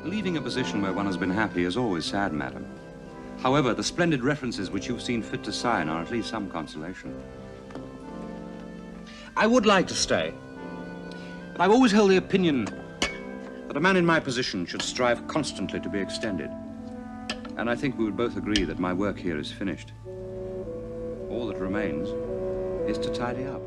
Leaving a position where one has been happy is always sad, madam. However, the splendid references which you've seen fit to sign are at least some consolation. I would like to stay. But I've always held the opinion that a man in my position should strive constantly to be extended. And I think we would both agree that my work here is finished. All that remains is to tidy up.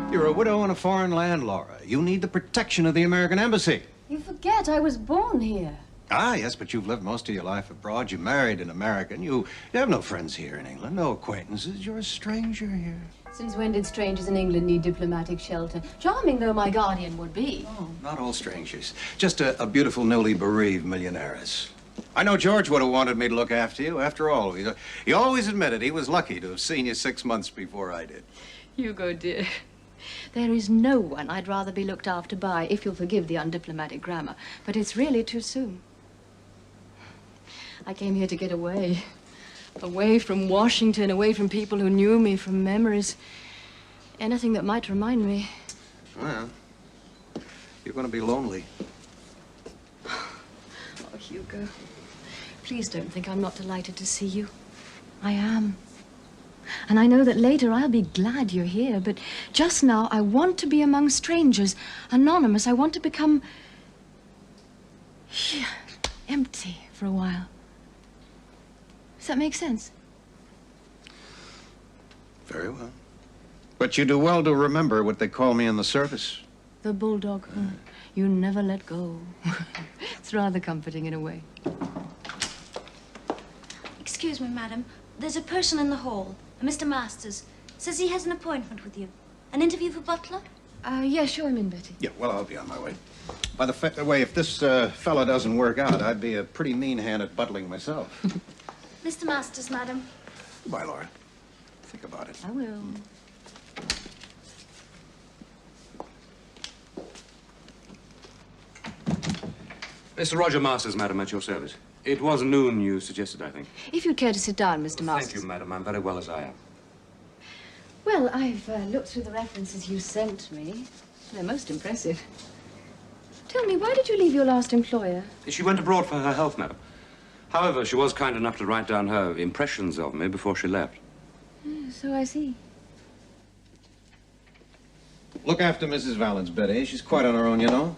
You're a widow in a foreign land, Laura. You need the protection of the American embassy. You forget I was born here. Ah, yes, but you've lived most of your life abroad. You married an American. You have no friends here in England, no acquaintances. You're a stranger here. Since when did strangers in England need diplomatic shelter? Charming though my guardian would be. Oh, not all strangers. Just a beautiful, newly bereaved millionairess. I know George would have wanted me to look after you. After all, he always admitted he was lucky to have seen you 6 months before I did. Hugo, dear. There is no one I'd rather be looked after by, if you'll forgive the undiplomatic grammar. But it's really too soon. I came here to get away. Away from Washington, away from people who knew me, from memories. Anything that might remind me. Well, you're going to be lonely. Oh, Hugo. Please don't think I'm not delighted to see you. I am. And I know that later I'll be glad you're here, but just now I want to be among strangers, anonymous. I want to become empty for a while. Does that make sense? Very well. But you do well to remember what they call me in the service. The bulldog. You never let go. It's rather comforting in a way. Excuse me, madam. There's a person in the hall. Mr. Masters says he has an appointment with you. An interview for butler? Yeah, show him in, Betty. Yeah, well, I'll be on my way. By the way, if this fella doesn't work out, I'd be a pretty mean hand at butling myself. Mr. Masters, madam. Goodbye, Laura. Think about it. I will. Mr. Roger Masters, madam, at your service. It was noon you suggested, I think. If you'd care to sit down, Mr. Masters. Thank you, madam. I'm very well as I am. Well, I've looked through the references you sent me. They're most impressive. Tell me, why did you leave your last employer? She went abroad for her health, madam. However, she was kind enough to write down her impressions of me before she left. So I see. Look after Mrs. Vallance, Betty. She's quite on her own, you know.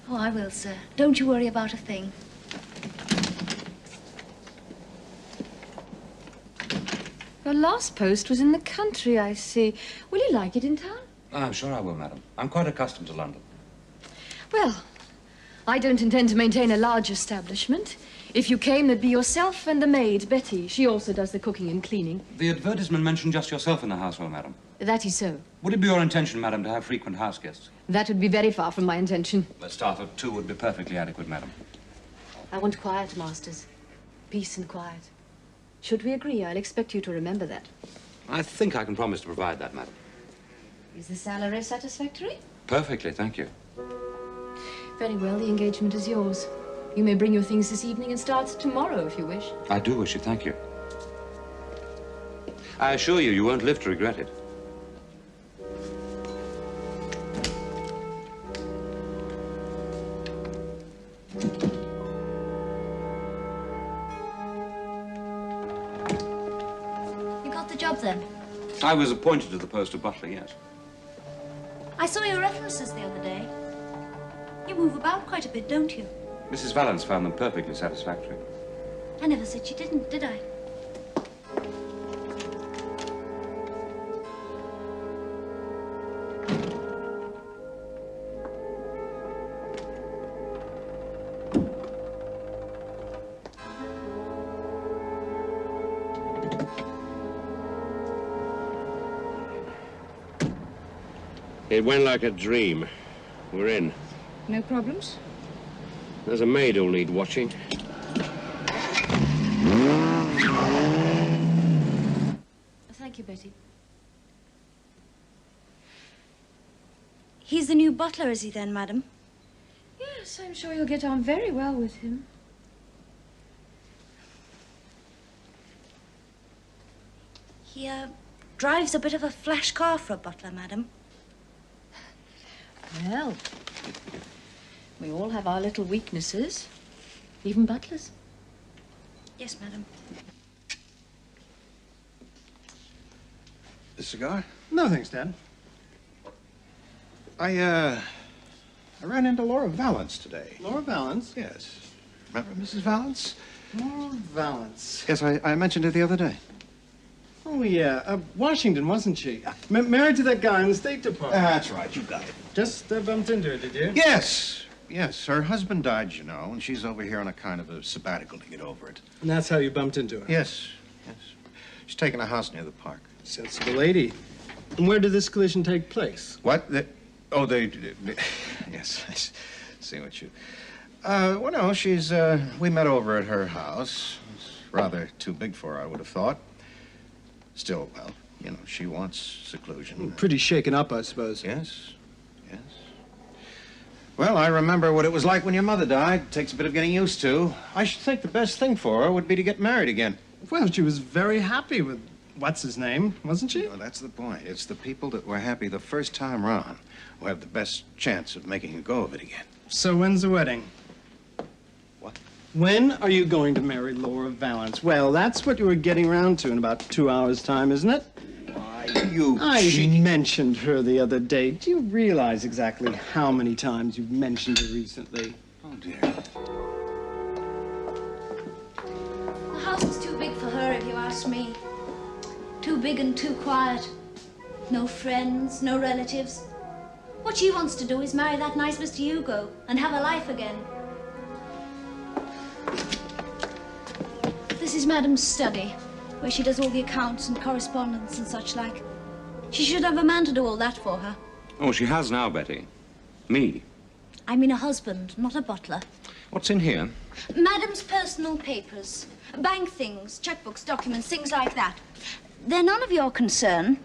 Oh, I will, sir. Don't you worry about a thing. Your last post was in the country, I see. Will you like it in town? I'm sure I will, madam. I'm quite accustomed to London. Well, I don't intend to maintain a large establishment. If you came, there'd be yourself and the maid, Betty. She also does the cooking and cleaning. The advertisement mentioned just yourself in the household, madam. That is so. Would it be your intention, madam, to have frequent house guests? That would be very far from my intention. A staff of 2 would be perfectly adequate, madam. I want quiet, Masters. Peace and quiet. Should we agree, I'll expect you to remember that. I think I can promise to provide that, madam. Is the salary satisfactory? Perfectly, thank you. Very well, the engagement is yours. You may bring your things this evening and start tomorrow if you wish. I do wish it, thank you. I assure you, you won't live to regret it. You got the job then? I was appointed to the post of butler, yes. I saw your references the other day. You move about quite a bit, don't you? Mrs. Vallance found them perfectly satisfactory. I never said she didn't, did I? It went like a dream. We're in. No problems? There's a maid who'll need watching. Thank you, Betty. He's the new butler, is he then, madam? Yes, I'm sure you'll get on very well with him. He, drives a bit of a flash car for a butler, madam. Well, we all have our little weaknesses, even butlers. Yes, madam. A cigar? No, thanks, Dad. I ran into Laura Vallance today. Laura Vallance? Yes. Remember Mrs. Vallance? Laura Vallance. Yes, I mentioned her the other day. Oh, yeah. Washington, wasn't she? Married to that guy in the State Department. That's right, you got it. Just bumped into her, did you? Yes. Yes, her husband died, you know, and she's over here on a kind of a sabbatical to get over it. And that's how you bumped into her? Yes, yes. She's taking a house near the park. Sensible lady. And where did this collision take place? What? Yes, I see what you... well, no, she's, we met over at her house. It's rather too big for her, I would have thought. Still, well, you know, she wants seclusion. Pretty shaken up, I suppose. Yes, yes. Well, I remember what it was like when your mother died. Takes a bit of getting used to. I should think the best thing for her would be to get married again. Well, she was very happy with what's-his-name, wasn't she? No, that's the point. It's the people that were happy the first time round who have the best chance of making a go of it again. So when's the wedding? What? When are you going to marry Laura Vallance? Well, that's what you were getting around to in about 2 hours' time, isn't it? Why, you I cheeky... mentioned her the other day. Do you realize exactly how many times you've mentioned her recently? Oh, dear. The house is too big for her, if you ask me. Too big and too quiet. No friends, no relatives. What she wants to do is marry that nice Mr. Hugo and have a life again. This is Madam's study, where she does all the accounts and correspondence and such like. She should have a man to do all that for her. Oh, she has now, Betty. Me. I mean a husband, not a butler. What's in here? Madam's personal papers. Bank things, checkbooks, documents, things like that. They're none of your concern.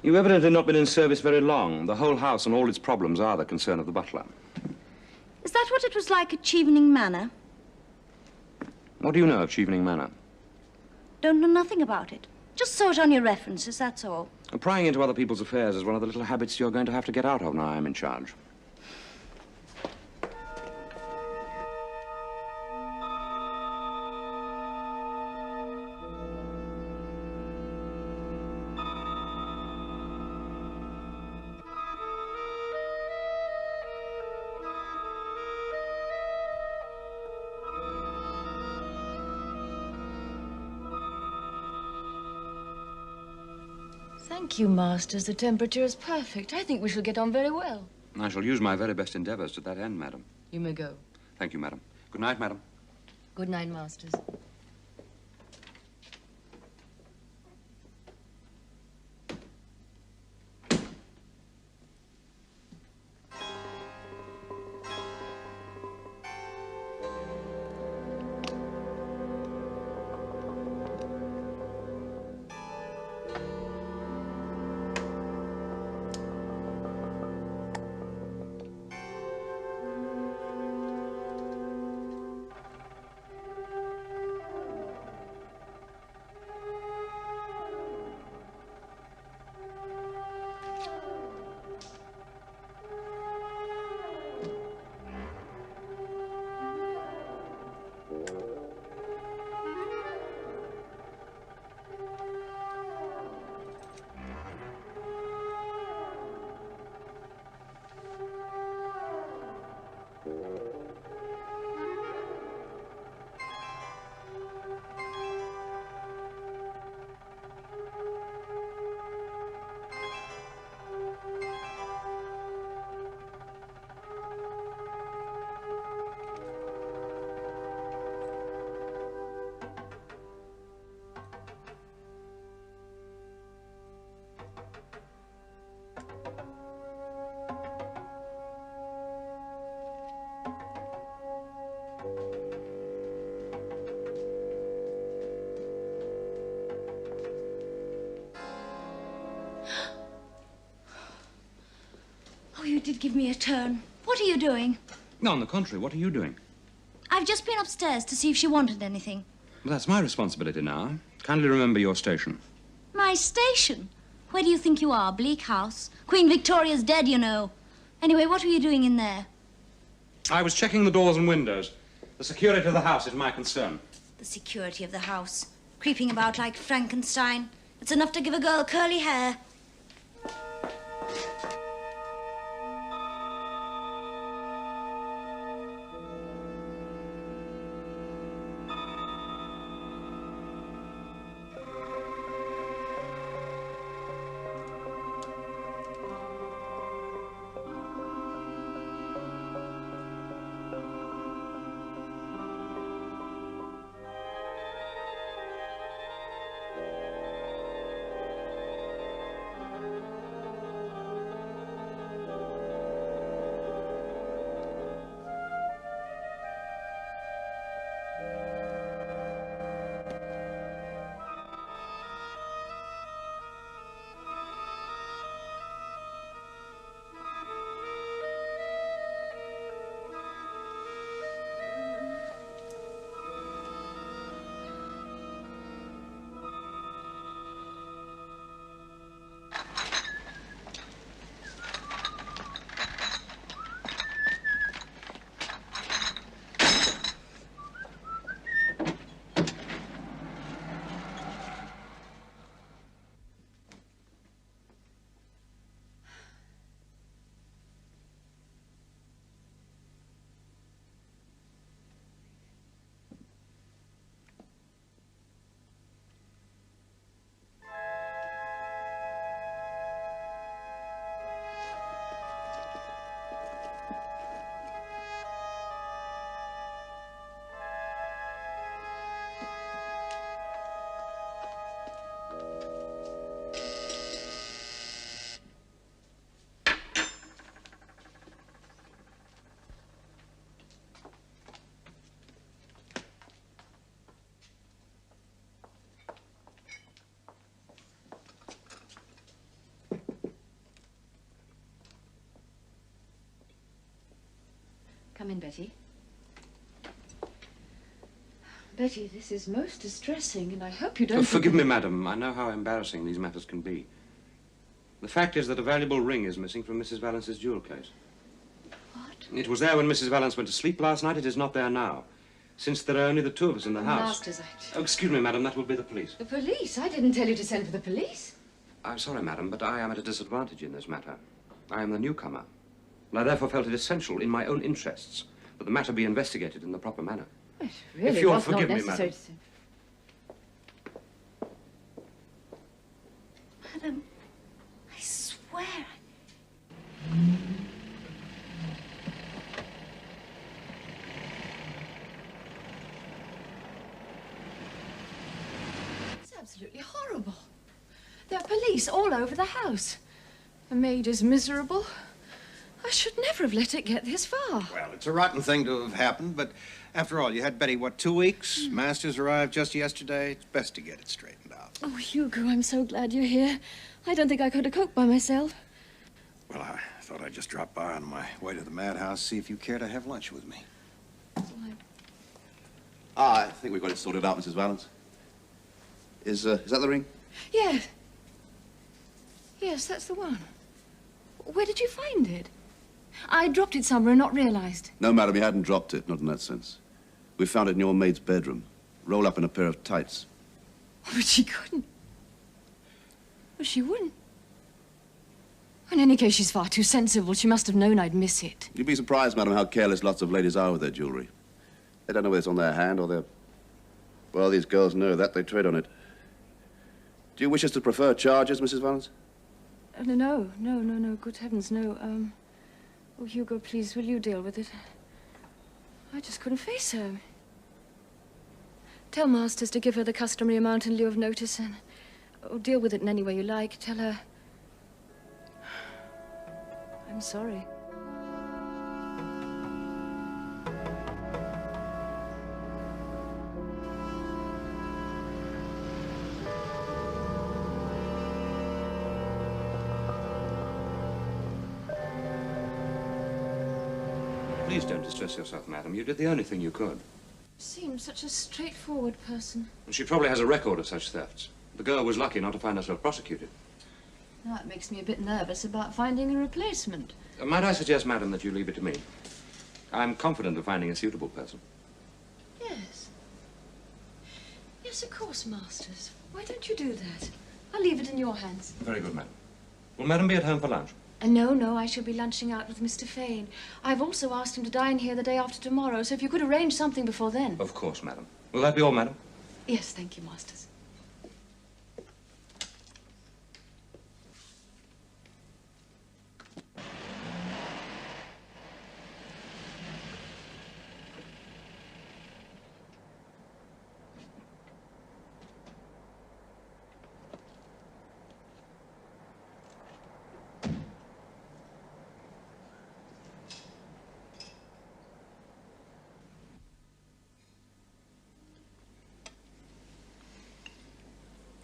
You've evidently not been in service very long. The whole house and all its problems are the concern of the butler. Is that what it was like at Chevening Manor? What do you know of Chevening Manor? Don't know nothing about it. Just saw it on your references, that's all. Prying into other people's affairs is one of the little habits you're going to have to get out of now I'm in charge. Thank you, Masters. The temperature is perfect. I think we shall get on very well. I shall use my very best endeavors to that end, madam. You may go. Thank you, madam. Good night, madam. Good night, Masters. You did give me a turn. What are you doing? No, on the contrary, what are you doing? I've just been upstairs to see if she wanted anything. Well, that's my responsibility now. Kindly remember your station. My station? Where do you think you are? Bleak House? Queen Victoria's dead, you know. Anyway, what were you doing in there? I was checking the doors and windows. The security of the house is my concern. The security of the house. Creeping about like Frankenstein. It's enough to give a girl curly hair. Come in, Betty. Betty, this is most distressing, and I hope you don't... Forgive me, madam. I know how embarrassing these matters can be. The fact is that a valuable ring is missing from Mrs. Valance's jewel case. What? It was there when Mrs. Valance went to sleep last night. It is not there now. Since there are only the two of us in the house. Masters, Oh, excuse me, madam. That will be the police. The police? I didn't tell you to send for the police. I'm sorry, madam, but I am at a disadvantage in this matter. I am the newcomer. And I therefore felt it essential in my own interests that the matter be investigated in the proper manner. It really If you'll was forgive not me, necessary madam. Madam, absolutely horrible. There are police all over the house. The maid is miserable. I should never have let it get this far. Well, it's a rotten thing to have happened, but after all, you had Betty, what, 2 weeks? Masters arrived just yesterday. It's best to get it straightened out. Oh, Hugo, I'm so glad you're here. I don't think I could have coped by myself. Well, I thought I'd just drop by on my way to the madhouse, see if you care to have lunch with me. I think we've got it sorted out, Mrs. Vallance. Is that the ring? Yes. Yes, that's the one. Where did you find it? I dropped it somewhere and not realized. No, madam, you hadn't dropped it, not in that sense. We found it in your maid's bedroom, rolled up in a pair of tights. But she couldn't. Well, she wouldn't. In any case, she's far too sensible. She must have known I'd miss it. You'd be surprised, madam, how careless lots of ladies are with their jewelry. They don't know whether it's on their hand or their... Well, these girls know that. They trade on it. Do you wish us to prefer charges, Mrs. Vallance? No. Good heavens, no. Oh, Hugo, please, will you deal with it? I just couldn't face her. Tell Masters to give her the customary amount in lieu of notice and... Oh, deal with it in any way you like. Tell her... I'm sorry. Please don't distress yourself, madam. You did the only thing you could. Seems such a straightforward person. And she probably has a record of such thefts. The girl was lucky not to find herself prosecuted. That makes me a bit nervous about finding a replacement. Might I suggest, madam, that you leave it to me? I'm confident of finding a suitable person. Yes. Yes, of course, Masters. Why don't you do that? I'll leave it in your hands. Very good, madam. Will madam be at home for lunch? No, I shall be lunching out with Mr. Fane. I've also asked him to dine here the day after tomorrow, so if you could arrange something before then. Of course, madam. Will that be all, madam? Yes, thank you, Masters.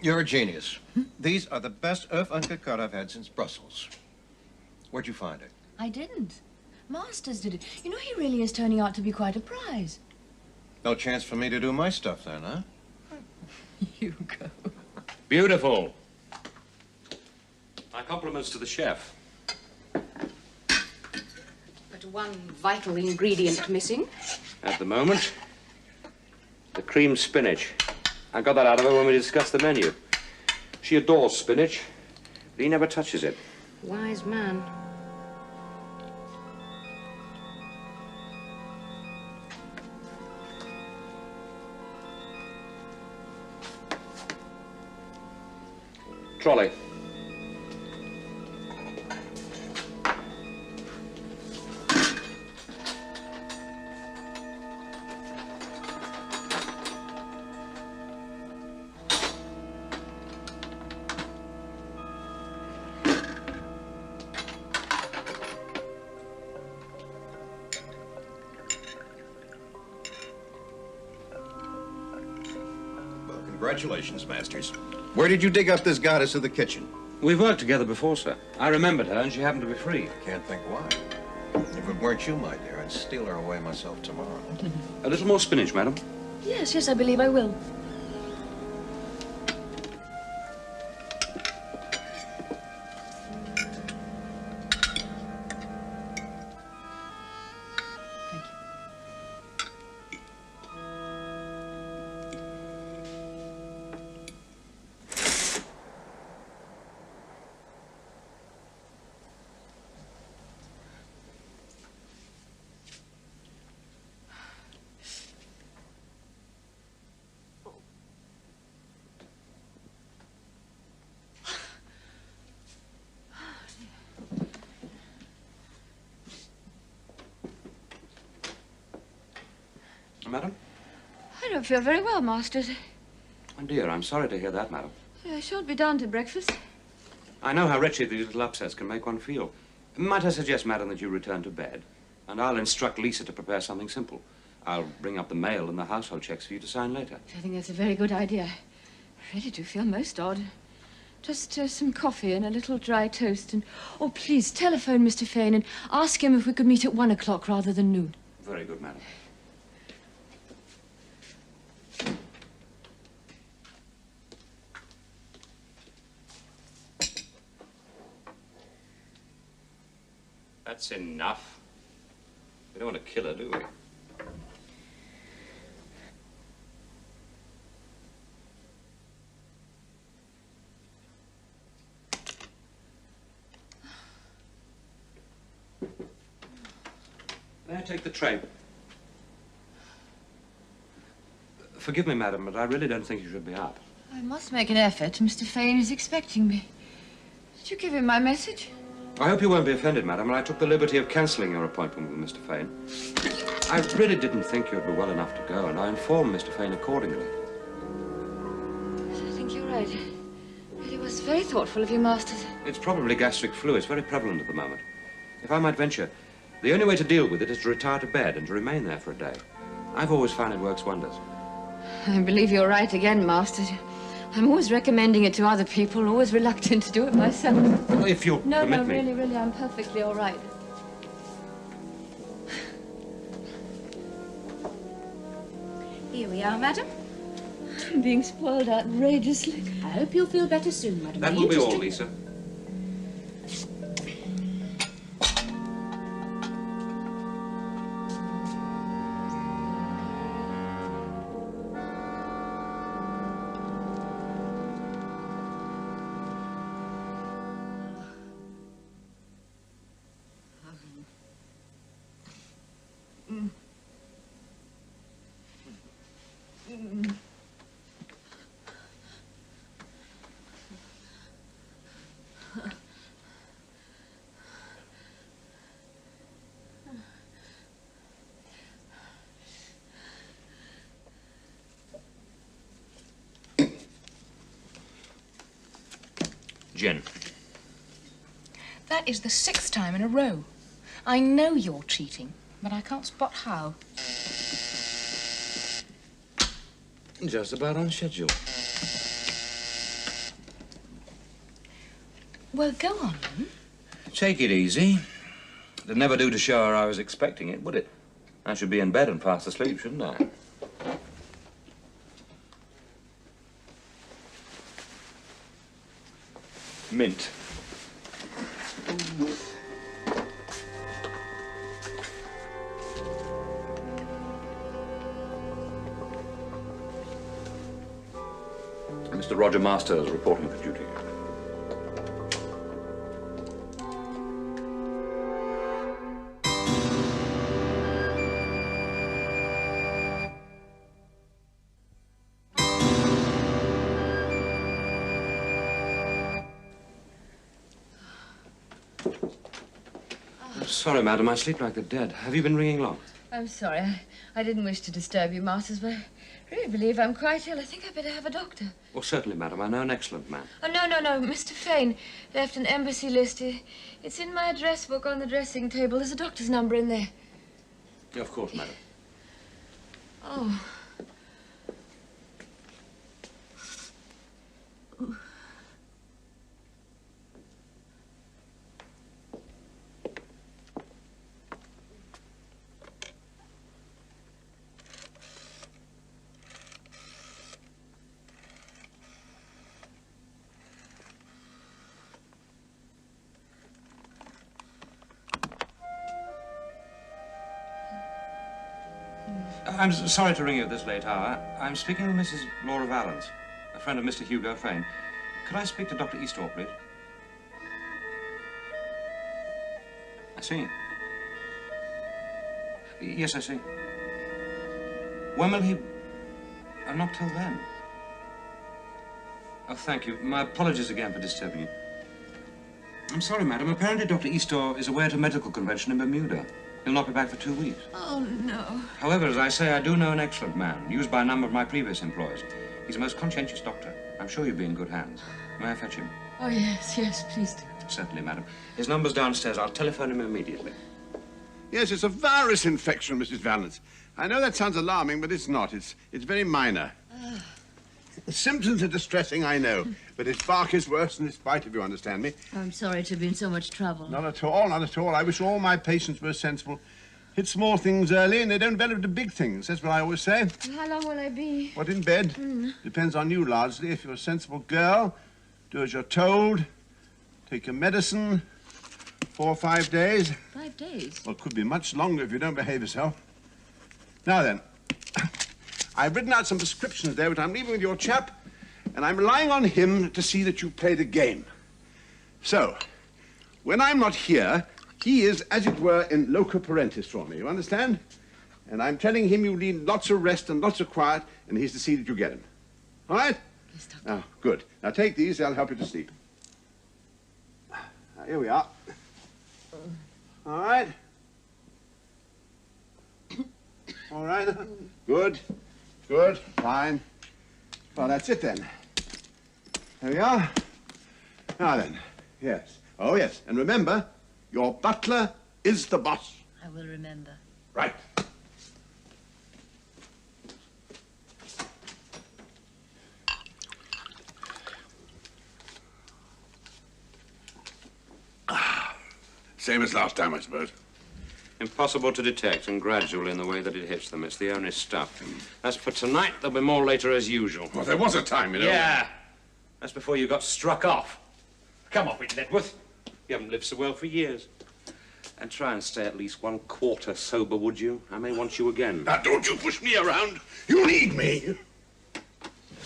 You're a genius. These are the best œuf entrecôte I've had since Brussels. Where'd you find it? I didn't. Masters did it. You know, he really is turning out to be quite a prize. No chance for me to do my stuff then, huh? Hugo. Beautiful. My compliments to the chef. But one vital ingredient missing. At the moment, the cream spinach. I got that out of her when we discussed the menu. She adores spinach, but he never touches it. Wise man. Trolley. Congratulations, Masters. Where did you dig up this goddess of the kitchen? We've worked together before, sir. I remembered her, and she happened to be free. Can't think why. If it weren't you, my dear, I'd steal her away myself tomorrow. A little more spinach, madam. Yes, I believe I will. Madam? I don't feel very well, Masters. Oh, dear, I'm sorry to hear that, madam. I shan't be down to breakfast. I know how wretched these little upsets can make one feel. Might I suggest, madam, that you return to bed? And I'll instruct Lisa to prepare something simple. I'll bring up the mail and the household checks for you to sign later. I think that's a very good idea. I really do feel most odd. Just some coffee and a little dry toast. And, oh, please, telephone Mr. Fane and ask him if we could meet at 1 o'clock rather than noon. Very good, madam. That's enough. We don't want to kill her, do we? May I take the tray? Forgive me, madam, but I really don't think you should be up. I must make an effort. Mr. Fane is expecting me. Did you give him my message? I hope you won't be offended, madam, and I took the liberty of cancelling your appointment with Mr. Fane. I really didn't think you'd be well enough to go, and I informed Mr. Fane accordingly. Yes, I think you're right. Really was very thoughtful of you, Masters. It's probably gastric flu. It's very prevalent at the moment. If I might venture, the only way to deal with it is to retire to bed and to remain there for a day. I've always found it works wonders. I believe you're right again, Masters. I'm always recommending it to other people, always reluctant to do it myself. Well, if you'll permit me. No, really, I'm perfectly all right. Here we are, madam. I'm being spoiled outrageously. I hope you'll feel better soon, madam. That will be all, Lisa. Gin. That is the 6th time in a row. I know you're cheating, but I can't spot how. Just about on schedule. Well, go on, then. Take it easy. It'd never do to show her I was expecting it, would it? I should be in bed and fast asleep, shouldn't I? Mint. Mr. Roger Masters reporting for duty. Sorry, madam, I sleep like the dead. Have you been ringing long? I'm sorry. I didn't wish to disturb you, Masters, but I really believe I'm quite ill. I think I'd better have a doctor. Well, certainly, madam. I know an excellent man. Oh, no. Mr. Fane left an embassy list. It's in my address book on the dressing table. There's a doctor's number in there. Yeah, of course, madam. Oh. I'm sorry to ring you at this late hour. I'm speaking with Mrs. Laura Vallance, a friend of Mr. Hugo Fane. Could I speak to Dr. Eastor, please? I see. Yes, I see. When will he... not till then. Oh, thank you. My apologies again for disturbing you. I'm sorry, madam. Apparently Dr. Eastor is away at a medical convention in Bermuda. He'll not be back for 2 weeks. Oh, no. However, as I say, I do know an excellent man, used by a number of my previous employers. He's a most conscientious doctor. I'm sure you'll be in good hands. May I fetch him? Oh, yes, yes, please do. Certainly, madam. His number's downstairs. I'll telephone him immediately. Yes, it's a virus infection, Mrs. Vallance. I know that sounds alarming, but it's not. It's very minor. The symptoms are distressing, I know, but his bark is worse than his bite, if you understand me. I'm sorry to be in so much trouble. Not at all, not at all. I wish all my patients were sensible. Hit small things early and they don't develop into big things. That's what I always say. How long will I be? What, in bed? Depends on you, largely. If you're a sensible girl, do as you're told. Take your medicine. 4 or 5 days. 5 days? Well, it could be much longer if you don't behave yourself. Now then, I've written out some prescriptions there, which I'm leaving with your chap, and I'm relying on him to see that you play the game. So, when I'm not here, he is, as it were, in loco parentis for me, you understand? And I'm telling him you need lots of rest and lots of quiet, and he's to see that you get him. All right? Yes, Doctor. Now, good. Now, take these, they'll help you to sleep. Now, here we are. All right? All right? Good. Good. Fine. Well, that's it then. There we are. Now then, yes. Oh, yes. And remember, your butler is the boss. I will remember. Right. Same as last time, I suppose. Impossible to detect and gradual in the way that it hits them. It's the only stuff. As for tonight, there'll be more later as usual. Well, there was a time, you know. Yeah. That's before you got struck off. Come off it, Ledworth. You haven't lived so well for years. And try and stay at least 1/4 sober, would you? I may want you again. Now, don't you push me around. You need me.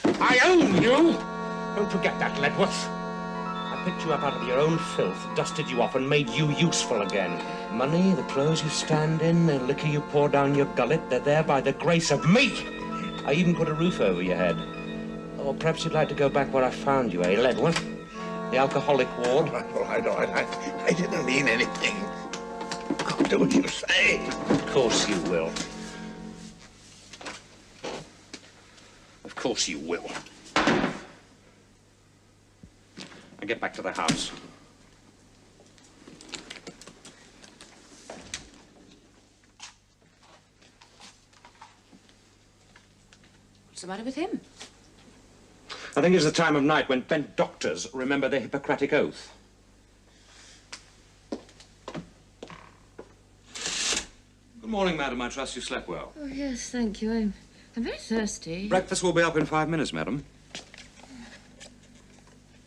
I own you! Don't forget that, Ledworth. I picked you up out of your own filth, dusted you off, and made you useful again. Money, the clothes you stand in, the liquor you pour down your gullet, they're there by the grace of me. I even put a roof over your head. Or perhaps you'd like to go back where I found you, eh, Ledworth? The alcoholic ward? I didn't mean anything. I'll do what you say. Of course you will. Of course you will. Now get back to the house. What's the matter with him? I think it's the time of night when bent doctors remember the Hippocratic Oath. Good morning, madam. I trust you slept well. Oh, yes, thank you. I'm very thirsty. Breakfast will be up in 5 minutes, madam.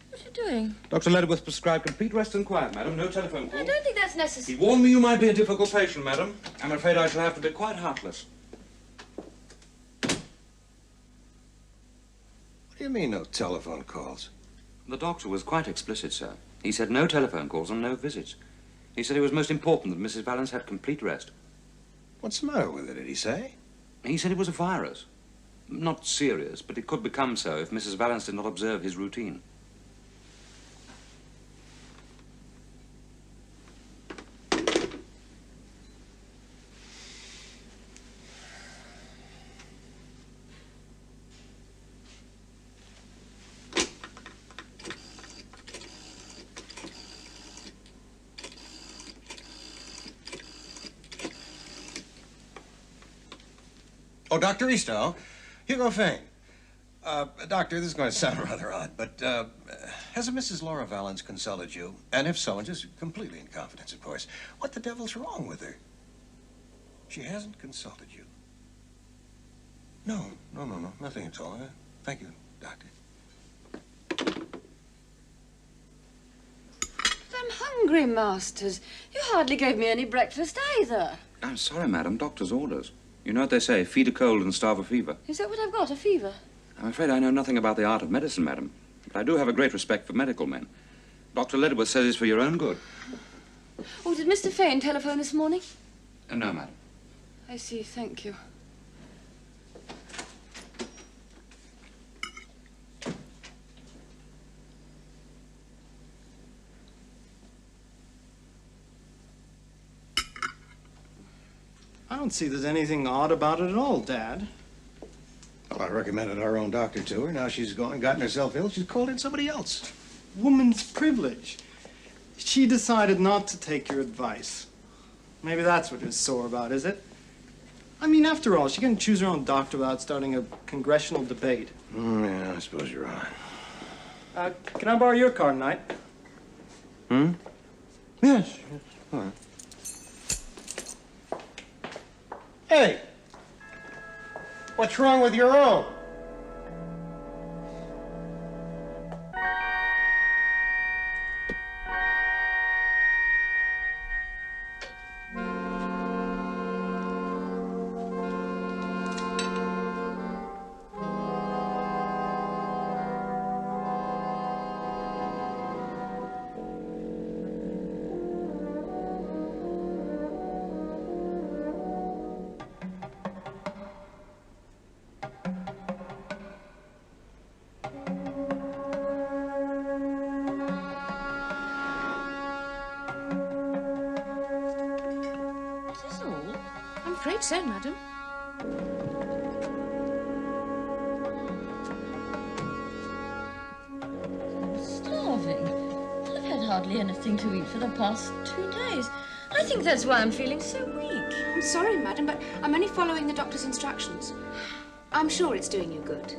What are you doing? Dr. Ledworth prescribed complete rest and quiet, madam. No telephone I calls. don't think that's necessary. He warned me you might be a difficult patient, madam. I'm afraid I shall have to be quite heartless. What do you mean, no telephone calls? The doctor was quite explicit, sir. He said no telephone calls and no visits. He said it was most important that Mrs. Vallance had complete rest. What's the matter with it, did he say? He said it was a virus. Not serious, but it could become so if Mrs. Vallance did not observe his routine. Oh, Dr. Eastow, Hugo Fane. Doctor, this is going to sound rather odd, but has Mrs. Laura Vallance consulted you? And if so, and just completely in confidence, of course, what the devil's wrong with her? She hasn't consulted you. No, nothing at all. Thank you, Doctor. I'm hungry, Masters. You hardly gave me any breakfast either. I'm sorry, madam. Doctor's orders. You know what they say, feed a cold and starve a fever. Is that what I've got, a fever? I'm afraid I know nothing about the art of medicine, madam. But I do have a great respect for medical men. Dr. Ledworth says it's for your own good. Oh, did Mr. Fane telephone this morning? No, madam. I see, thank you. I don't see there's anything odd about it at all, Dad. Well, Well, I recommended our own doctor to her. Now she's gone and gotten herself ill. She's called in somebody else. Woman's privilege. She decided not to take your advice. Maybe that's what you're sore about, is it? I mean, after all, she can choose her own doctor without starting a congressional debate. Yeah, I suppose you're right. Can I borrow your car tonight? Hmm? Yes. All right. Hey! What's wrong with your own? I'm afraid so, madam. I'm starving. I've had hardly anything to eat for the past 2 days. I think that's why I'm feeling so weak. I'm sorry, madam, but I'm only following the doctor's instructions. I'm sure it's doing you good.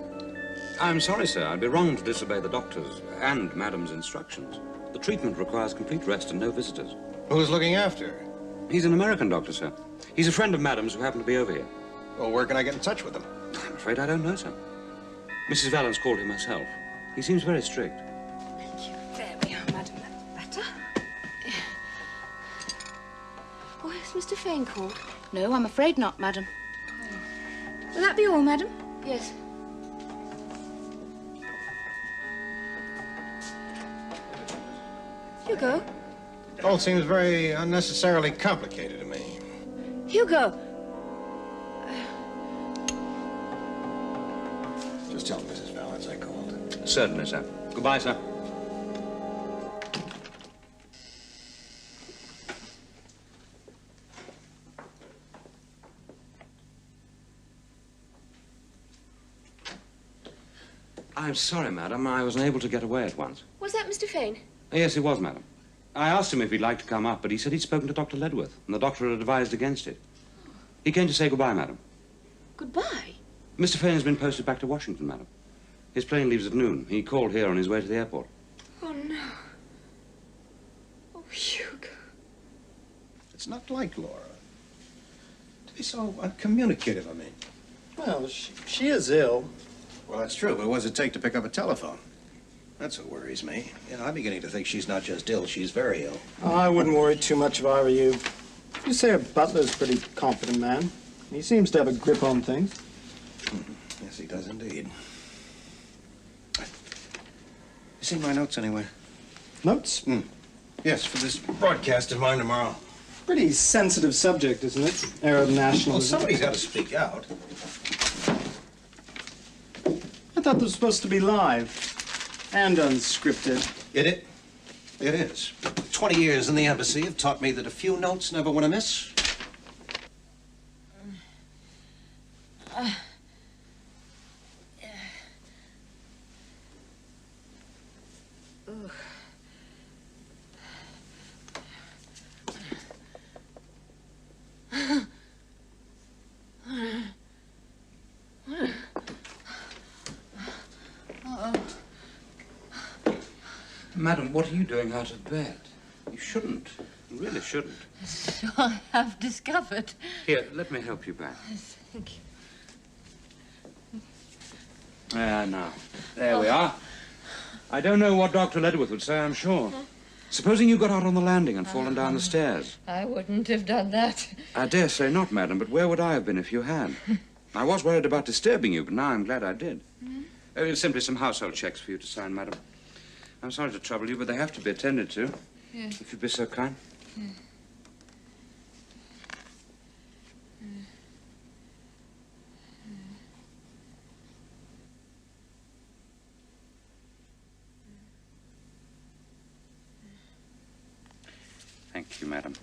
I'm sorry, sir. I'd be wrong to disobey the doctor's and madam's instructions. The treatment requires complete rest and no visitors. Who's looking after her? He's an American doctor, sir. He's a friend of madam's who happened to be over here. Well, where can I get in touch with him? I'm afraid I don't know, sir. Mrs. Vallance called him herself. He seems very strict. Thank you. There we are, madam. That's better. Oh, has Mr. Fane called? No, I'm afraid not, madam. Will that be all, madam? Yes. Hugo? It all seems very unnecessarily complicated to me. Hugo! Just tell Mrs. Vallance I called. Certainly, sir. Goodbye, sir. I'm sorry, madam. I was unable to get away at once. Was that Mr. Fane? Yes, it was, madam. I asked him if he'd like to come up, but he said he'd spoken to Dr. Ledworth, and the doctor had advised against it. He came to say goodbye, madam. Goodbye? Mr. Fane has been posted back to Washington, madam. His plane leaves at noon. He called here on his way to the airport. Oh, no. Oh, Hugo. It's not like Laura. To be so uncommunicative, I mean. Well, she is ill. Well, that's true, but what does it take to pick up a telephone? That's what worries me. You know, I'm beginning to think she's not just ill, she's very ill. I wouldn't worry too much if I were you. You say her butler's a pretty competent man. He seems to have a grip on things. Yes, he does indeed. You seen my notes anyway? Notes? Yes, for this broadcast of mine tomorrow. Pretty sensitive subject, isn't it? Arab nationalism. Well, somebody's got to speak out. I thought this was supposed to be live and unscripted. It is. 20 years in the embassy have taught me that a few notes never win a miss. Madam, what are you doing out of bed? You shouldn't. You really shouldn't. So I have discovered. Here, let me help you back. Thank you. Now. There we are. I don't know what Dr. Ledworth would say, I'm sure. Supposing you got out on the landing and fallen down the stairs. I wouldn't have done that. I dare say not, madam, but where would I have been if you had? I was worried about disturbing you, but now I'm glad I did. It's simply some household checks for you to sign, madam. I'm sorry to trouble you, but they have to be attended to. Yes. If you'd be so kind. Thank you, madam.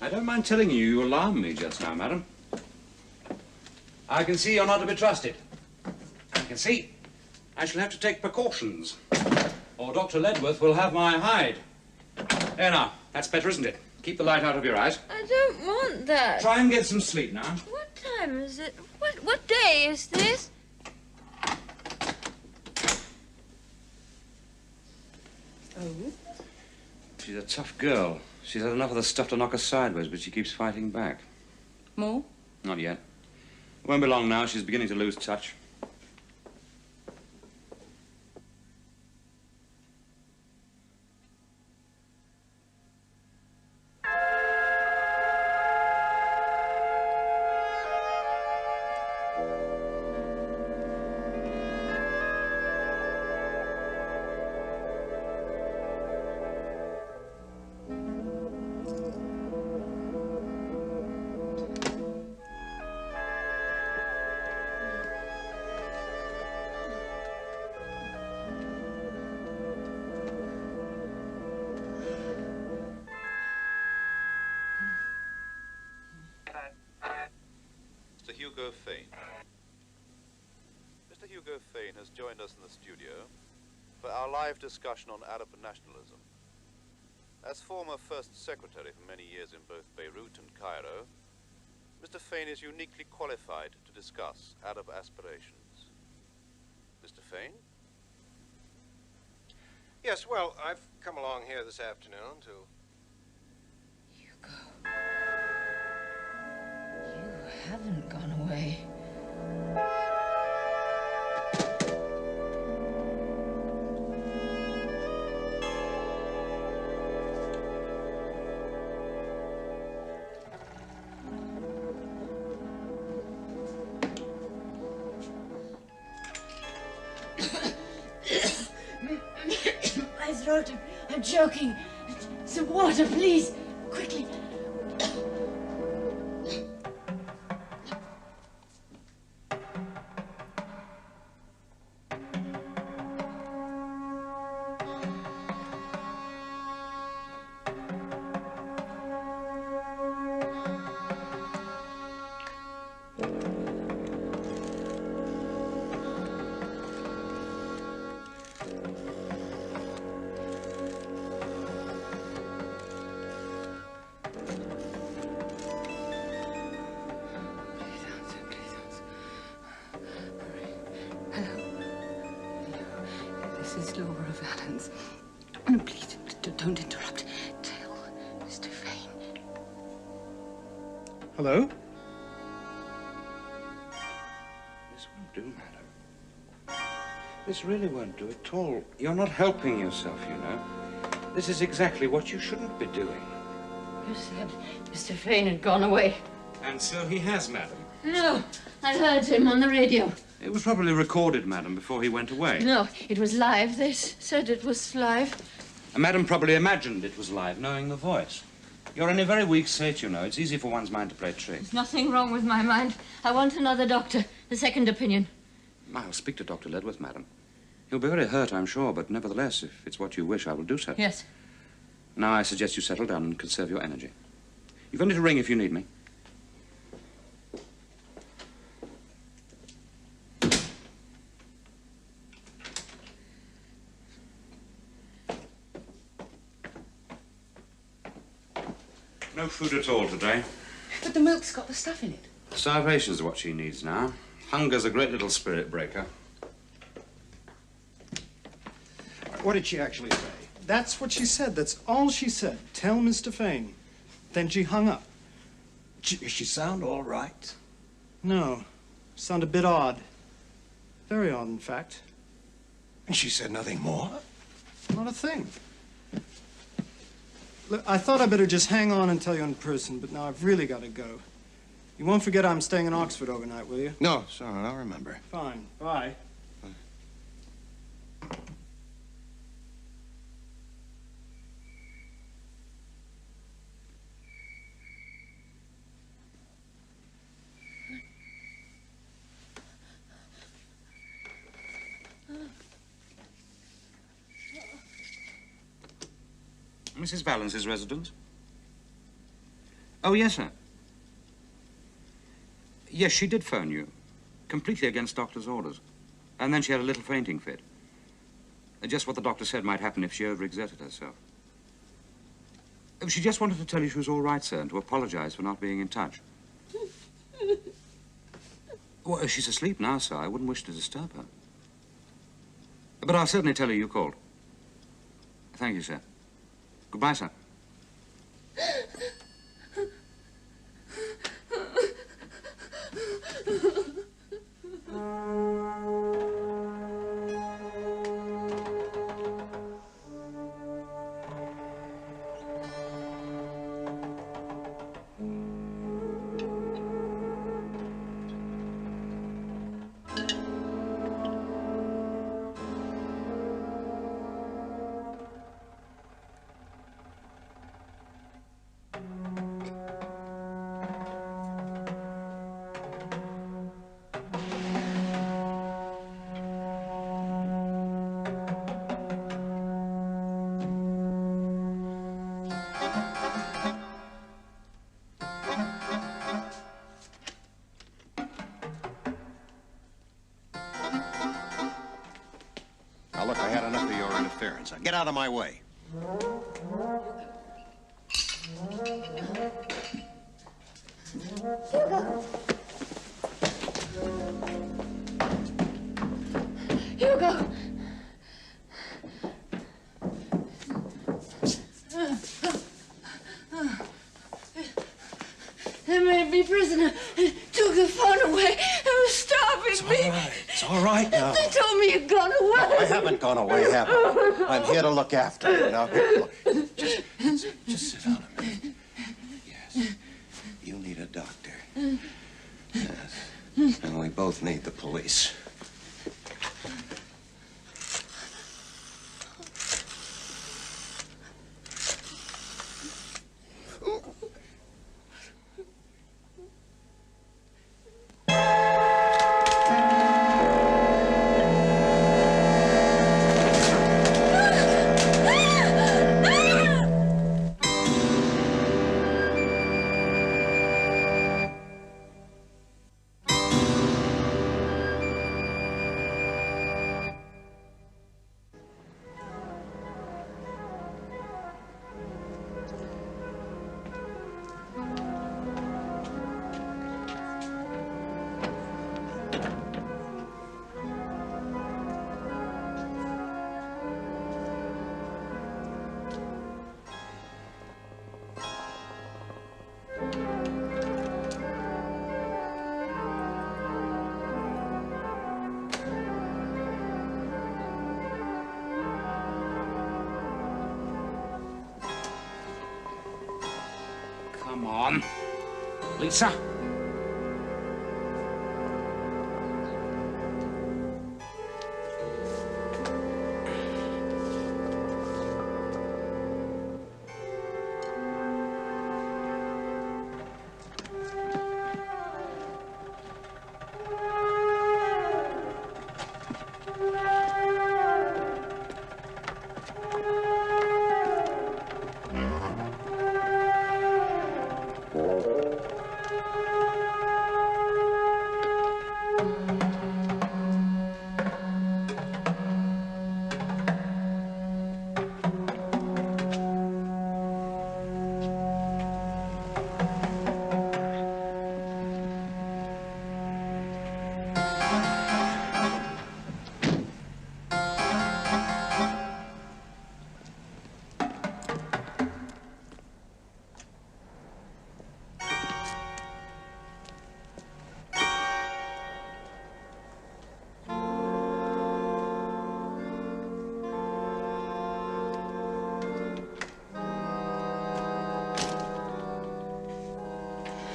I don't mind telling you, you alarmed me just now, madam. I can see you're not to be trusted. I can see. I shall have to take precautions, or Dr. Ledworth will have my hide. There now. That's better, isn't it? Keep the light out of your eyes. I don't want that. Try and get some sleep now. What time is it? What day is this? Oh? She's a tough girl. She's had enough of the stuff to knock her sideways, but she keeps fighting back. More? Not yet. It won't be long now. She's beginning to lose touch. Mr. Hugo Fane has joined us in the studio for our live discussion on Arab nationalism. As former First Secretary for many years in both Beirut and Cairo, Mr. Fane is uniquely qualified to discuss Arab aspirations. Mr. Fane? Yes, well, I've come along here this afternoon to... Hugo. You haven't gone away. My throat, I'm choking. Some water, please. Quickly. This is Laura Vallance. No, please, don't interrupt. Tell Mr. Fane. Hello? This won't do, madam. This really won't do at all. You're not helping yourself, you know. This is exactly what you shouldn't be doing. You said Mr. Fane had gone away. And so he has, madam. No, I heard him on the radio. It was probably recorded, madam, before he went away. No, it was live. They said it was live. And madam probably imagined it was live, knowing the voice. You're in a very weak state, you know. It's easy for one's mind to play tricks. There's nothing wrong with my mind. I want another doctor, a second opinion. I'll speak to Dr. Ledworth, madam. He'll be very hurt, I'm sure, but nevertheless, if it's what you wish, I will do so. Yes. Now I suggest you settle down and conserve your energy. You've only to ring if you need me. No food at all today. But the milk's got the stuff in it. Starvation's what she needs now. Hunger's a great little spirit breaker. What did she actually say? That's what she said. That's all she said. Tell Mr. Fane. Then she hung up. Does she sound all right? No. Sound a bit odd. Very odd, in fact. And she said nothing more? Not a thing. Look, I thought I'd better just hang on and tell you in person, but now I've really got to go. You won't forget I'm staying in Oxford overnight, will you? No, sorry, I'll remember. Fine. Bye. Mrs. Valance's residence? Oh, yes, sir. Yes, she did phone you. completely against doctor's orders. And then she had a little fainting fit. Just what the doctor said might happen if she overexerted herself. She just wanted to tell you she was all right, sir, and to apologize for not being in touch. Well, she's asleep now, sir. I wouldn't wish to disturb her. But I'll certainly tell her you called. Thank you, sir. Goodbye, sir. Now, look, I had enough of your interference. Now, get out of my way. Hugo! They made me prisoner, took the phone away, and was starving me. It's all right now. They told me you'd gone away. No, I haven't gone away, have I? I'm here to look after you. Now, here, look. Just sit down a minute. Yes. You need a doctor. Yes. And we both need the police. Come on. Lisa.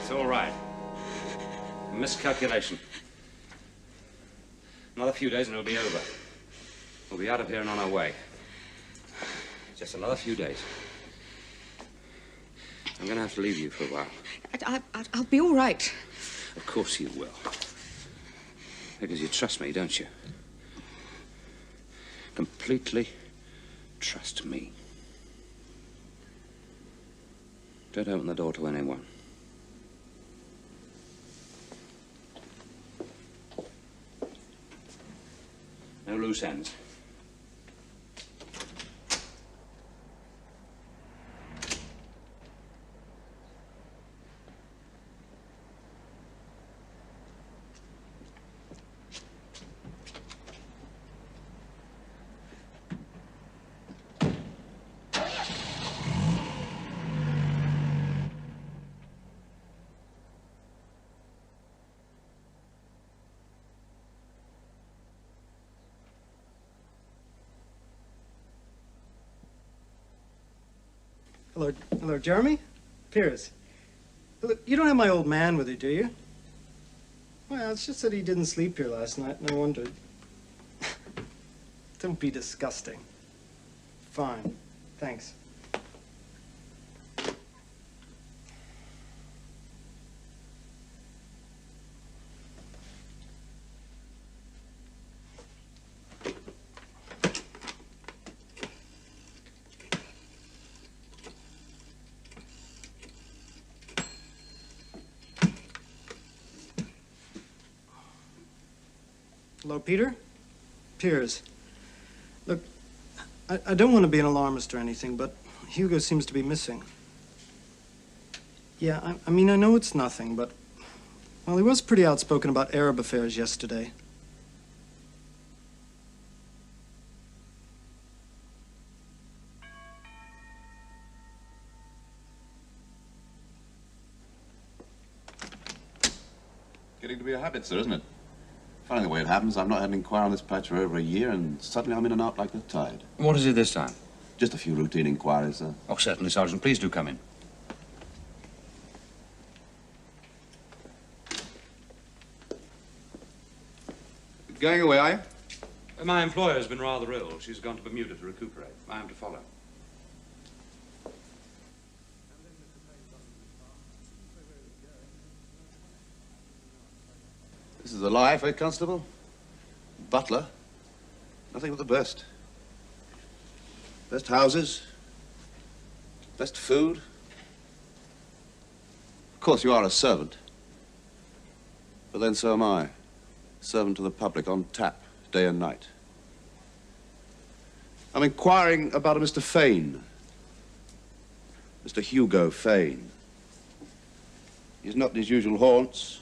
It's all right. Miscalculation. Another few days and it'll be over. We'll be out of here and on our way. Just another few days. I'm going to have to leave you for a while. I'll be all right. Of course you will. Because you trust me, don't you? Completely trust me. Don't open the door to anyone. loose ends. Hello, Jeremy? Piers. Look, you don't have my old man with you, do you? Well, it's just that he didn't sleep here last night, and I wondered. Don't be disgusting. Fine. Thanks. Hello, Peter? Piers. Look, I don't want to be an alarmist or anything, but Hugo seems to be missing. Yeah, I mean, I know it's nothing, but, well, he was pretty outspoken about Arab affairs yesterday. Getting to be a habit, sir, isn't it? Funny the way it happens. I've not had an inquiry on this patch for over a year, and suddenly I'm in and out like the tide. What is it this time? Just a few routine inquiries, sir. Oh, certainly, Sergeant. Please do come in. Going away, are you? My employer has been rather ill. She's gone to Bermuda to recuperate. I am to follow. This is a life, eh, Constable? Butler. Nothing but the best. Best houses. Best food. Of course, you are a servant. But then so am I. Servant to the public, on tap, day and night. I'm inquiring about a Mr. Fane. Mr. Hugo Fane. He's not in his usual haunts.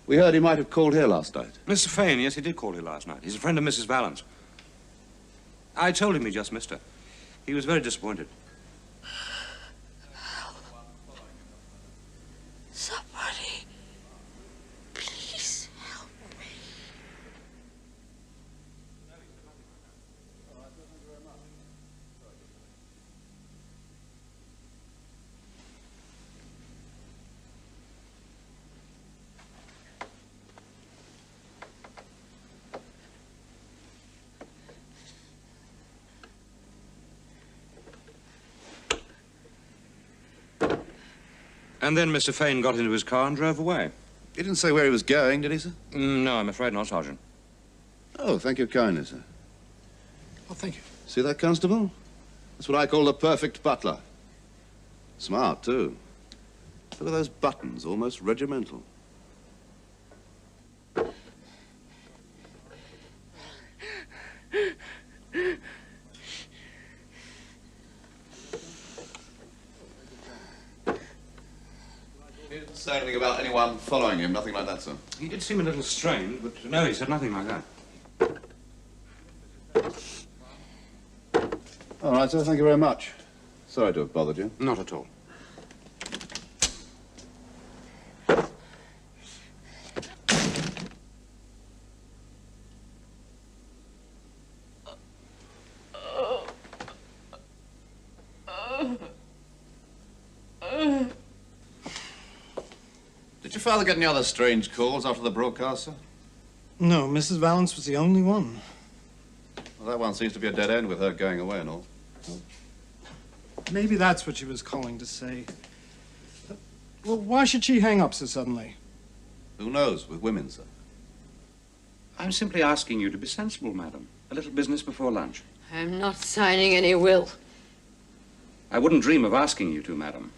We heard he might have called here last night. Mr. Fane, yes, he did call here last night. He's a friend of Mrs. Vallance. I told him he just missed her. He was very disappointed. Somebody, please help me. And then Mr. Fane got into his car and drove away. He didn't say where he was going, did he, sir? No, I'm afraid not, Sergeant. Oh, thank you kindly, sir. Oh, thank you. See that, Constable? That's what I call the perfect butler. Smart, too. Look at those buttons, almost regimental. He didn't say anything about anyone following him, nothing like that, sir. He did seem a little strained, but no, he said nothing like that. All right, sir, thank you very much. Sorry to have bothered you. Not at all. Did your father get any other strange calls after the broadcast, sir? No, Mrs. Vallance was the only one. Well, that one seems to be a dead end with her going away and all. Maybe that's what she was calling to say. Well, why should she hang up so suddenly? Who knows, with women, sir. I'm simply asking you to be sensible, madam. A little business before lunch. I'm not signing any will. I wouldn't dream of asking you to, madam.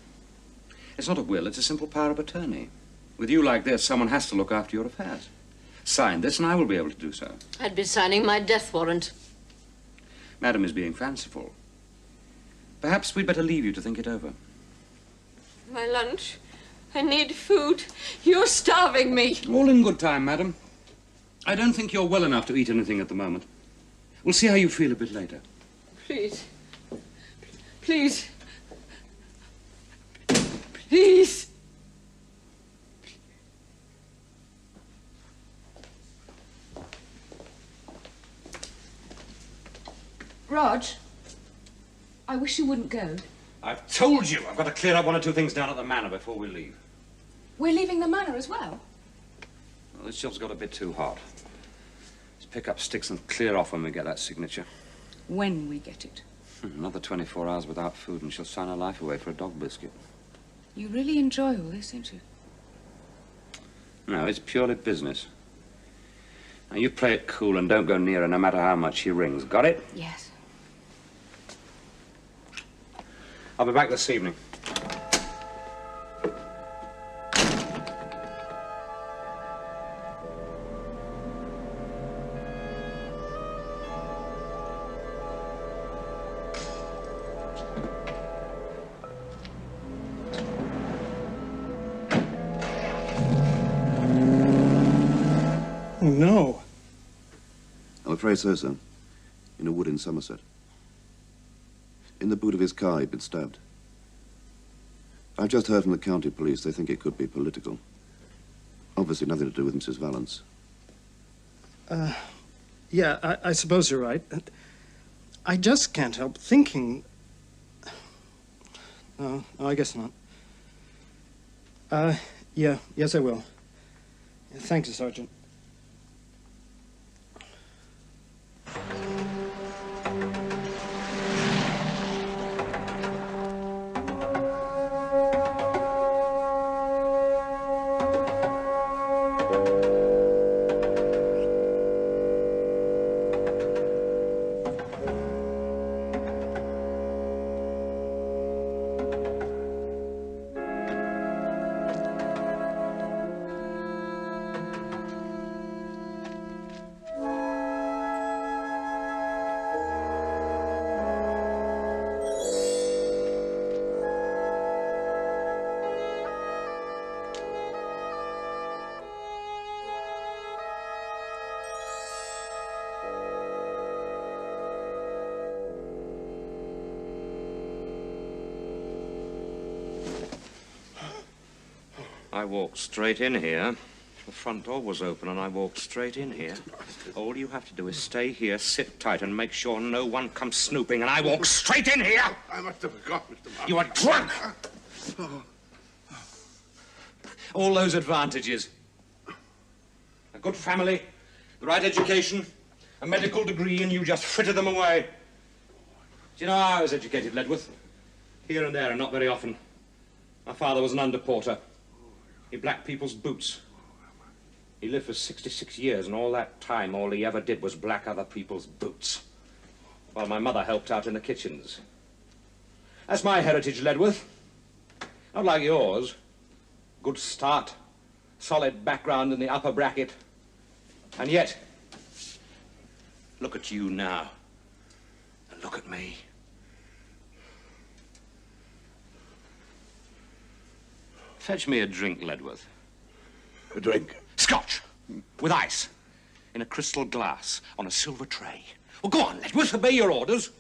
It's not a will, it's a simple power of attorney. With you like this, someone has to look after your affairs. Sign this and I will be able to do so. I'd be signing my death warrant. Madam is being fanciful. Perhaps we'd better leave you to think it over. My lunch. I need food. You're starving me. All in good time, madam. I don't think you're well enough to eat anything at the moment. We'll see how you feel a bit later. Please. Please. Please. Rog, I wish you wouldn't go. I've told you I've got to clear up one or two things down at the manor before we leave. We're leaving the manor as well. Well, this job's got a bit too hot. Let's pick up sticks and clear off when we get that signature. When we get it. Another 24 hours without food and she'll sign her life away for a dog biscuit. You really enjoy all this, don't you? No, it's purely business. Now, you play it cool and don't go near her no matter how much she rings. Got it? Yes. I'll be back this evening. Oh, no. I'm afraid so, sir. In a wood in Somerset. In the boot of his car, he'd been stabbed. I've just heard from the county police. They think it could be political. Obviously nothing to do with Mrs. Vallance. Yeah, I suppose you're right. I just can't help thinking... No, I guess not. Yes, I will. Thanks, Sergeant. I walked straight in here. The front door was open and I walked straight in here. All you have to do is stay here, sit tight and make sure no one comes snooping, and I walk straight in here! I must have forgotten, Mr. Martin. You are drunk! All those advantages. A good family, the right education, a medical degree, and you just frittered them away. Do you know how I was educated, Ledworth? Here and there and not very often. My father was an underporter. He blacked people's boots. He lived for 66 years, and all that time, all he ever did was black other people's boots. While my mother helped out in the kitchens. That's my heritage, Ledworth. Not like yours. Good start, solid background in the upper bracket. And yet, look at you now. And look at me. Fetch me a drink, Ledworth. A drink? Scotch, with ice, in a crystal glass, on a silver tray. Well, go on, Ledworth, obey your orders.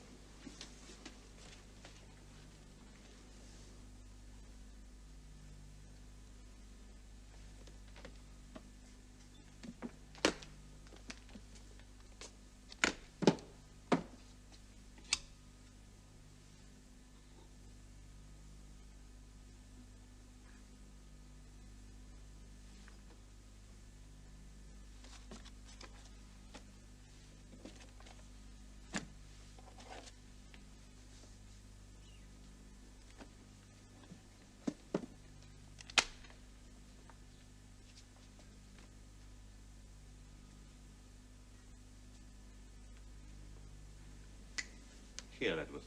Here, Ledworth.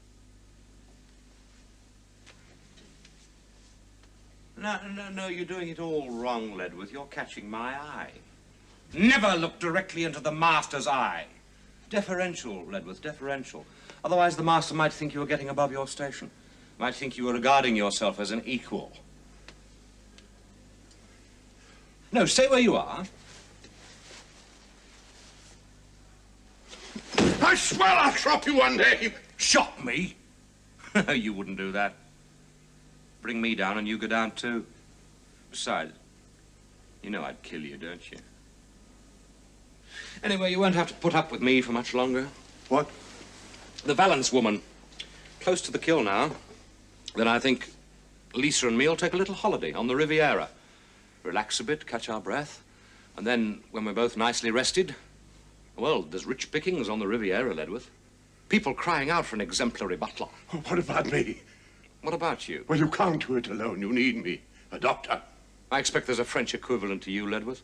No, you're doing it all wrong, Ledworth. You're catching my eye. Never look directly into the master's eye. Deferential, Ledworth, deferential. Otherwise, the master might think you were getting above your station. Might think you were regarding yourself as an equal. No, stay where you are. I swear I'll chop you one day. Chop me? You wouldn't do that. Bring me down and you go down too. Besides, you know I'd kill you, don't you? Anyway, you won't have to put up with me for much longer. What? The Vallance woman. Close to the kill now. Then I think Lisa and me will take a little holiday on the Riviera. Relax a bit, catch our breath. And then, when we're both nicely rested, well, there's rich pickings on the Riviera, Ledworth. People crying out for an exemplary butler. What about me? What about you? Well, you can't do it alone. You need me. A doctor. I expect there's a French equivalent to you, Ledworth.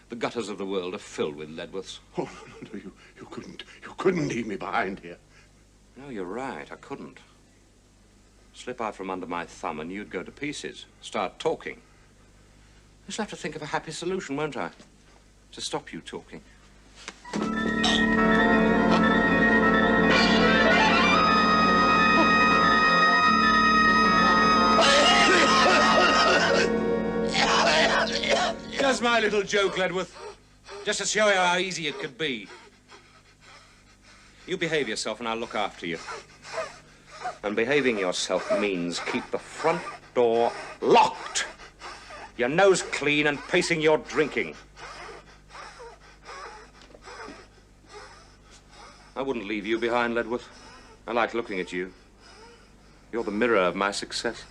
The gutters of the world are filled with Ledworths. Oh, no, you couldn't leave me behind here. No, you're right. I couldn't. Slip out from under my thumb and you'd go to pieces. Start talking. I shall have to think of a happy solution, won't I? To stop you talking. Just my little joke, Ledworth. Just to show you how easy it could be. You behave yourself and I'll look after you. And behaving yourself means keep the front door locked, your nose clean and pacing your drinking. I wouldn't leave you behind, Ledworth. I like looking at you. You're the mirror of my success.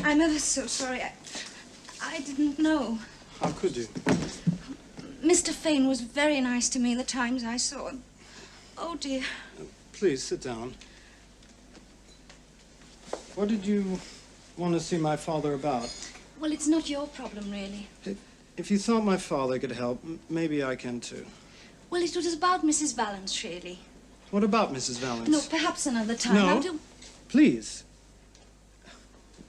I'm ever so sorry. I didn't know. How could you? Mr. Fane was very nice to me the times I saw him. Oh, dear. Please, sit down. What did you want to see my father about? Well, it's not your problem, really. If you thought my father could help, maybe I can too. Well, it was about Mrs. Vallance, really. What about Mrs. Vallance? No, perhaps another time. No, please.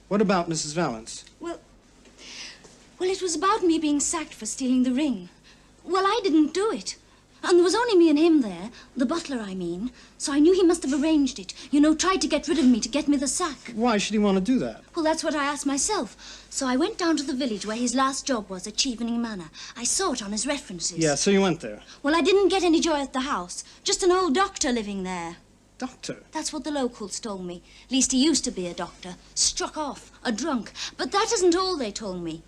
What about Mrs. Vallance? Well, it was about me being sacked for stealing the ring. Well, I didn't do it. And there was only me and him there, the butler, I mean. So I knew he must have arranged it. You know, tried to get rid of me to get me the sack. Why should he want to do that? Well, that's what I asked myself. So I went down to the village where his last job was at Chevening Manor. I saw it on his references. Yeah, so you went there? Well, I didn't get any joy at the house. Just an old doctor living there. Doctor? That's what the locals told me. At least he used to be a doctor. Struck off, a drunk. But that isn't all they told me.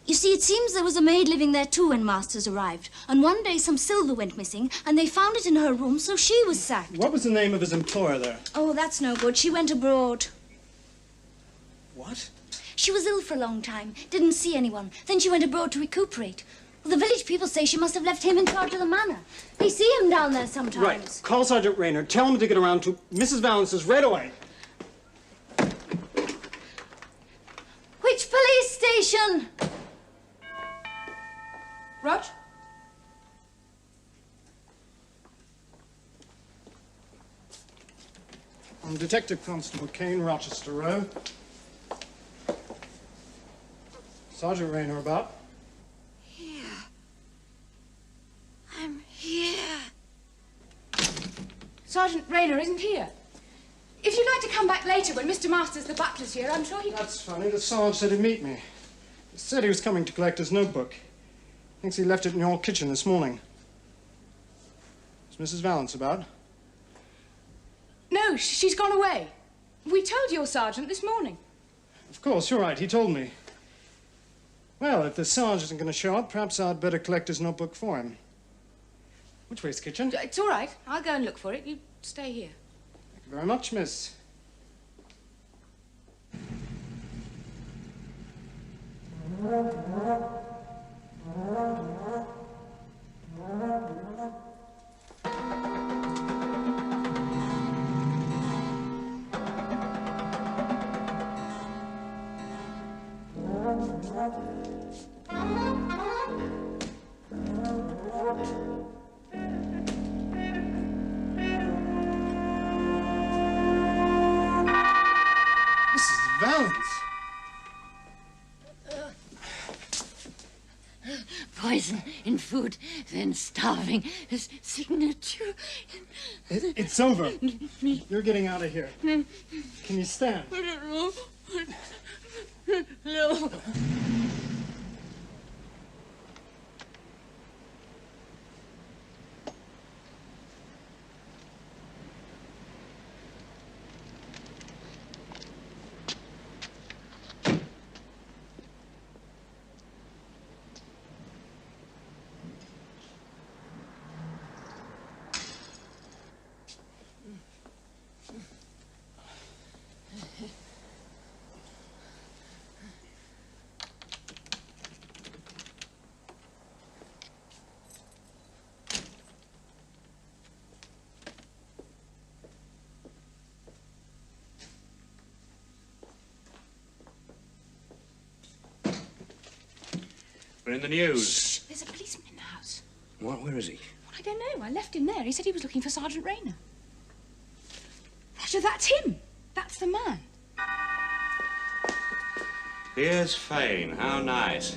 You see, it seems there was a maid living there too when Masters arrived. And one day some silver went missing, and they found it in her room, so she was sacked. What was the name of his employer there? Oh, that's no good. She went abroad. What? She was ill for a long time. Didn't see anyone. Then she went abroad to recuperate. Well, the village people say she must have left him in charge of the manor. They see him down there sometimes. Right. Call Sergeant Rayner. Tell him to get around to Mrs. Valance's right away. Which police station? Rog? I'm Detective Constable Kane, Rochester Row. Sergeant Rayner about? Here. I'm here. Sergeant Rayner isn't here. If you'd like to come back later when Mr. Masters, the butler's here, I'm sure he... That's funny. The sergeant said he'd meet me. He said he was coming to collect his notebook. Thinks he left it in your kitchen this morning. Is Mrs. Vallance about? No, she's gone away. We told your sergeant this morning. Of course, you're right. He told me. Well, if the sergeant isn't going to show up, perhaps I'd better collect his notebook for him. Which way's kitchen? It's all right. I'll go and look for it. You stay here. Thank you very much, miss. Mrs. Vallance. Poison in food, then starving. His signature. It's over. You're getting out of here. Can you stand? I don't know. No. We're in the news. There's a policeman in the house. What? Where is he? Well, I don't know. I left him there. He said he was looking for Sergeant Rayner. Roger, that's him. That's the man. Here's Fane. How nice.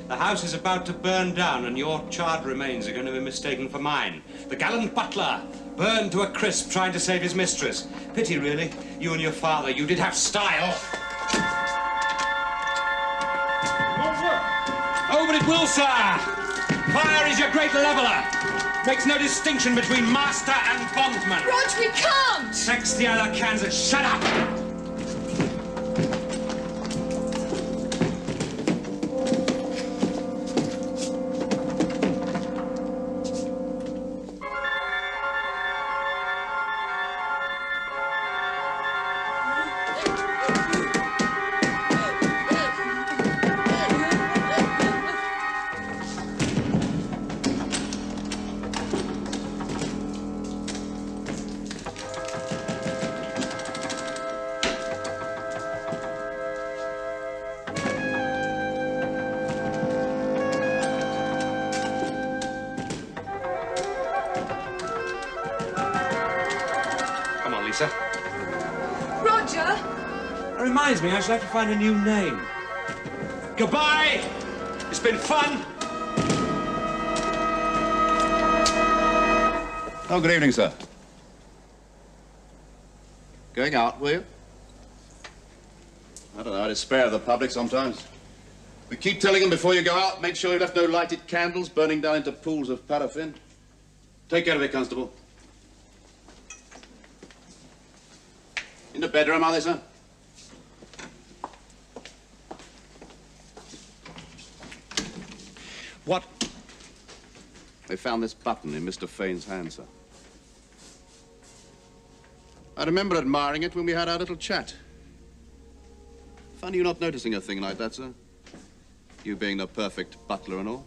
The house is about to burn down, and your charred remains are going to be mistaken for mine. The gallant butler, burned to a crisp, trying to save his mistress. Pity, really. You and your father, you did have style. Oh, but it will, sir. Fire is your great leveler. Makes no distinction between master and bondman. Rog, we can't! Sex the other Kansas. Shut up! Roger! That reminds me, I shall have to find a new name. Goodbye! It's been fun! Oh, good evening, sir. Going out, will you? I don't know, I despair of the public sometimes. We keep telling them before you go out, make sure you left no lighted candles burning down into pools of paraffin. Take care of it, Constable. In the bedroom, are they, sir? What? They found this button in Mr. Fane's hand, sir. I remember admiring it when we had our little chat. Funny you not noticing a thing like that, sir. You being the perfect butler and all.